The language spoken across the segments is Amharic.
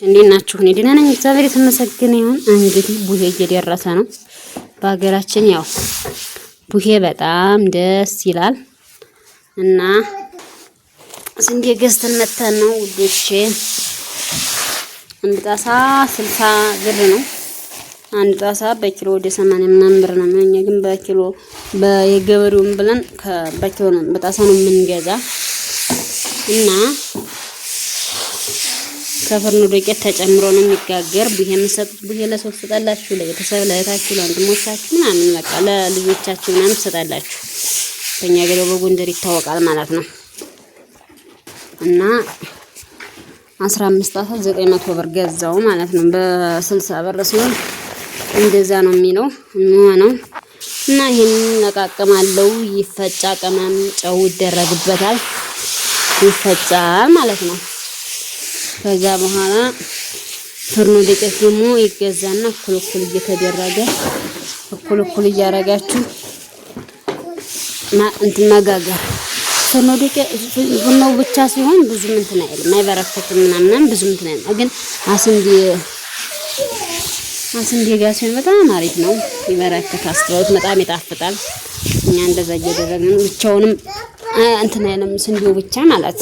እንዴት ናችሁ? እኔ ደህና ነኝ፣ እግዚአብሔር የተመሰገነ ይሁን። እንግዲህ ቡሄ እየደረሰ ነው በሀገራችን። ያው ቡሄ በጣም ደስ ይላል እና ስንዴ ገዝተን መተን ነው ውዶቼ። አንድ ጣሳ 60 ብር ነው። አንድ ጣሳ በኪሎ ወደ 80 ምናምን ብር ነው። እኛ ግን በኪሎ በየገበሬውን ብለን በኪሎ ነው በጣሳ ነው የምንገዛ እና ከፍርኑ ዱቄት ተጨምሮ ነው የሚጋገር። ቡሄ የምትሰጡት ቡሄ ለሰው ትሰጣላችሁ፣ ለቤተሰብ ለእህታችሁ፣ ለወንድሞቻችሁ ምናምን በቃ ለልጆቻችሁ ምናምን ትሰጣላችሁ። በእኛ ገለው በጎንደር ይታወቃል ማለት ነው እና 15 ጣሳ 900 ብር ገዛው ማለት ነው። በ60 ብር ሲሆን እንደዛ ነው የሚሆነው እና ይሄን ለቃቀማለው። ይፈጫ ቅመም ጨው ይደረግበታል፣ ይፈጫል ማለት ነው። ከዛ በኋላ ፍርኖ ዱቄት ደግሞ ይገዛና እኩል እየተደረገ እኩል እያረጋችሁ እንትን መጋገር። ፍርኖ ዱቄት ቡናው ብቻ ሲሆን ብዙ እንትን አይልም፣ አይበረከትም ምናምን ብዙ እንትን አይልም። ግን አስንዴ ጋር ሲሆን በጣም አሪፍ ነው፣ ይበረከታል፣ አስተውት በጣም ይጣፍጣል። እኛ እንደዛ እያደረግን ብቻውንም እንትን አይልም፣ ስንዴው ብቻ ማለት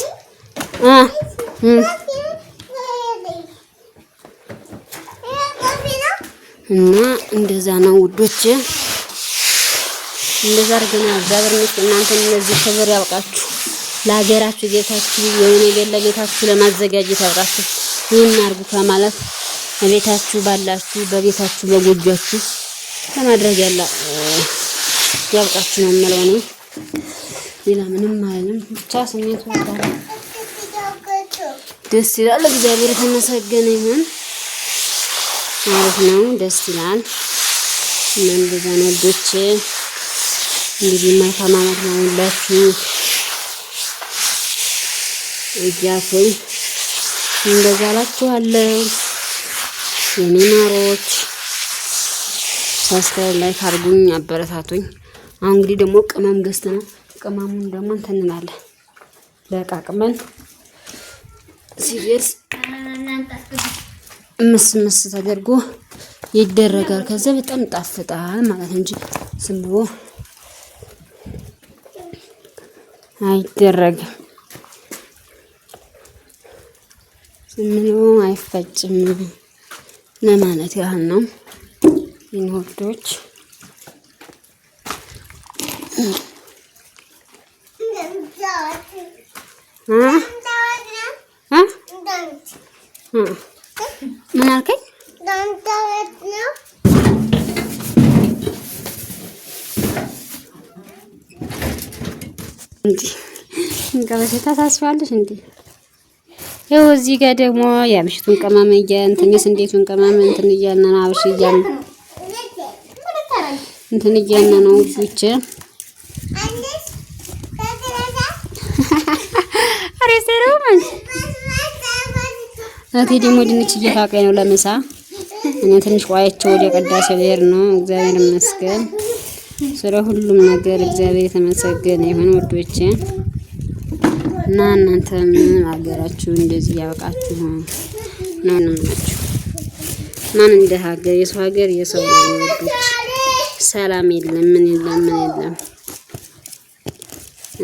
እና እንደዛ ነው ውዶች። እንደዛ አድርገን አዛብርነት እናንተ እነዚህ ክብር ያውቃችሁ፣ ለሀገራችሁ ጌታችሁ የሆነ ነገር ለቤታችሁ ለማዘጋጀት ያውቃችሁ። ይሄን አድርጉ ከማለት በቤታችሁ ባላችሁ በቤታችሁ በጎጆአችሁ ለማድረግ ያውቃችሁ ነው የምለው እኔ። ሌላ ምንም አይልም። ብቻ ስሜቱ ደስ ይላል። እግዚአብሔር የተመሰገነ ይሁን። ማለት ነው፣ ደስ ይላል። እንደዛ ነው ልጆቼ። እንግዲህ መልካም ዓመት ነው ሁላችሁ እያልኩኝ እንደዛ እላችኋለሁ የኔ ማሮች። ሰብስክራይብ ላይክ አድርጉኝ፣ አበረታቱኝ። አሁን እንግዲህ ደግሞ ቅመም ገዝተን ነው ቅመሙን ደግሞ እንትን እንላለን ለቃቅመን ሲደርስ ምስ ተደርጎ ይደረጋል። ከዛ በጣም ጣፍጣል ማለት እንጂ ዝም ብሎ አይደረግም፣ ዝም ብሎ አይፈጭም ለማለት ያህል ነው። ይንወዶች ምን አልከኝ? እንዴ ታሳስባለሽ እንዴ? ይኸው እዚህ ጋር ደግሞ የአብሽቱን ቅመም እንትን የስንዴቱን ቅመም እንትን እያልን ነው። አብሽ እያልን እንትን እያልን ነው ብቻ እቴ ደግሞ ድንች እየፋቀኝ ነው ለምሳ። እኔ ትንሽ ቆይቼ ወደ ቅዳሴ ልሄድ ነው። እግዚአብሔር ይመስገን ስለ ሁሉም ነገር እግዚአብሔር የተመሰገነ ይሁን ውዶቼ። እና እናንተም ሀገራችሁ እንደዚህ ያውቃችሁ ነው እናችሁ። ማን እንደ ሀገር የሰው ሀገር የሰው ውዶች ሰላም የለም ምን የለም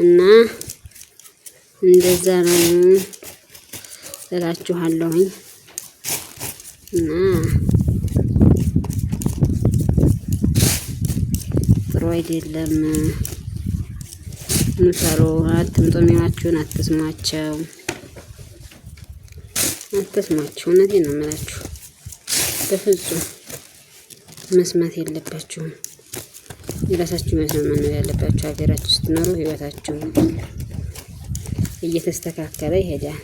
እና እንደዛ ነው እላችኋለሁኝ። እና ጥሩ አይደለም። ምሳሮ አትምጦሚያችሁን አትስማቸው። እውነቴን ነው የምላችሁ። በፍጹም መስማት የለባችሁም። የራሳችሁ መስማት ነው ያለባችሁ። ሀገራችሁ ስትኖሩ ህይወታችሁ እየተስተካከለ ይሄዳል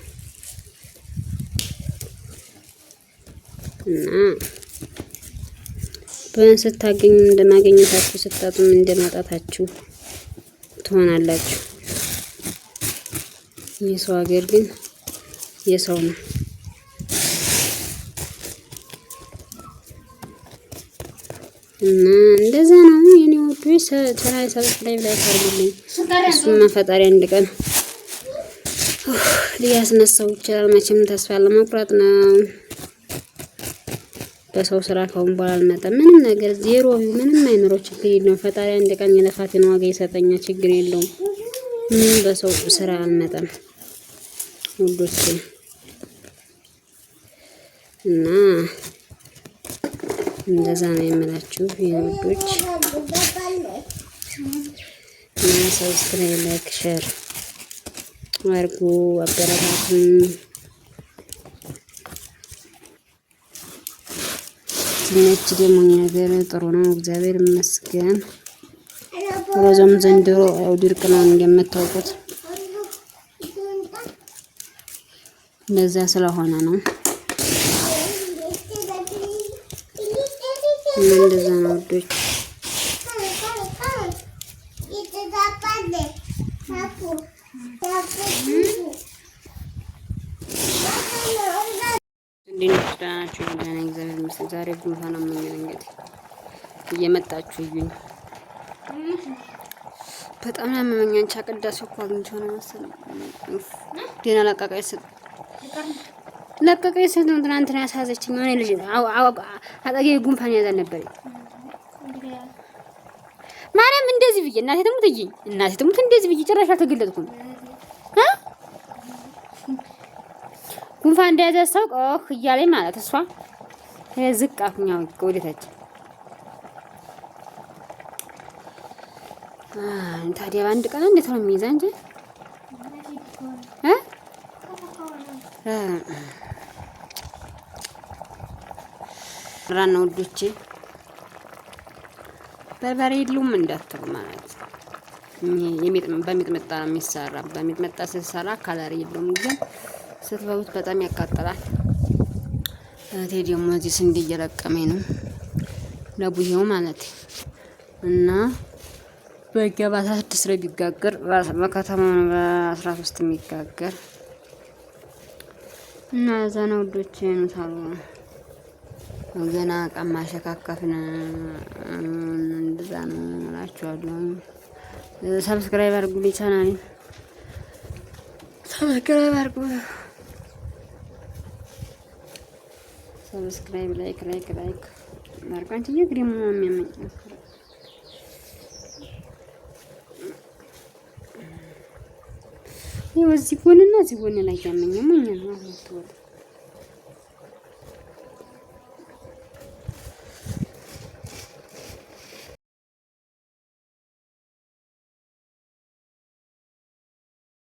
እና በስታገኙ እንደማገኘታችሁ ስታጡም እንደማጣታችሁ ትሆናላችሁ። የሰው ሀገር ግን የሰው ነው እና እንደዛ ነው የኔ ወዶች። ሰብስክራይብ ላይ ታርጉልኝ። እሱማ ፈጣሪ አንድ ቀን ሊያስነሳው ይችላል። መቼም ተስፋ ለመቁረጥ ነው። በሰው ስራ ካሁን በኋላ አልመጣም። ምንም ነገር ዜሮ ምንም አይኖረው ችግር የለውም። ፈጣሪ አንድ ቀን የልፋቴን ዋጋ ይሰጠኛል። ችግር የለውም። ምንም በሰው ስራ አልመጣም ውዶቼ እና እንደዛ ነው የምላችሁ የውዶች እና ሰብስክራይብ፣ ላይክ፣ ሼር አድርጉ፣ አበረታቱኝ። ትንሽ ደግሞ ነገር ጥሩ ነው፣ እግዚአብሔር ይመስገን። ሮዞም ዘንድሮ ያው ድርቅ ነው እንደምታውቁት፣ እንደዛ ስለሆነ ነው እንደዛ ነው ውዶች። እንዴት ናችሁ? ደህና እግዚአብሔር ይመስገን። ዛሬ ጉንፋን አመመኝ። እንግዲህ እየመጣችሁ እዩኝ። በጣም ያመመኝ። አንቺ ቅዳሴ እኮ አግኝቼ ነው መሰለኝ። ደህና ለቀቀኝ ስል ነው ትናንትና ያሳዘችኝ የሆነ ልጅ አጠገቤ ጉንፋን ያዛል ነበር። ማርያም እንደዚህ ብዬ እናቴ ትሙት እንደዚህ ብዬ ጭራሽ አልተገለጥኩም። ጉንፋን እንደያዘ ሰው ቆህ እያለኝ ማለት እሷ ዝቅ አፍኛው ወደታች። ታዲያ በአንድ ቀን እንዴት ነው የሚይዛ እንጂ ራና ውዶቼ በርበሬ የለውም እንዳትሉ ማለት በሚጥመጣ ነው የሚሰራ። በሚጥመጣ ሲሰራ ካለሪ የለውም፣ ግን ስትበሉት በጣም ያቃጥላል። እህቴ ደግሞ እዚህ ስንዴ እየለቀመኝ ነው ለቡሄው ማለት እና በገባ 16 ላይ ቢጋገር በከተማው በ13 የሚጋገር እና እዛ ነው ውዶቼ ነው ታሉ ገና ቀማ ሸካከፍን እንደዛ ነው እላችኋለሁ። ሰብስክራይብ አድርጉልኝ፣ ቻናሌን ሰብስክራይብ አድርጉ። ሰብስክራይብ ላይክ ማርካንቺ የግሪሙ የሚያመኝ ይኸው እዚህ ጎንና እዚህ ጎን ላይ ያመኘው ምን ነው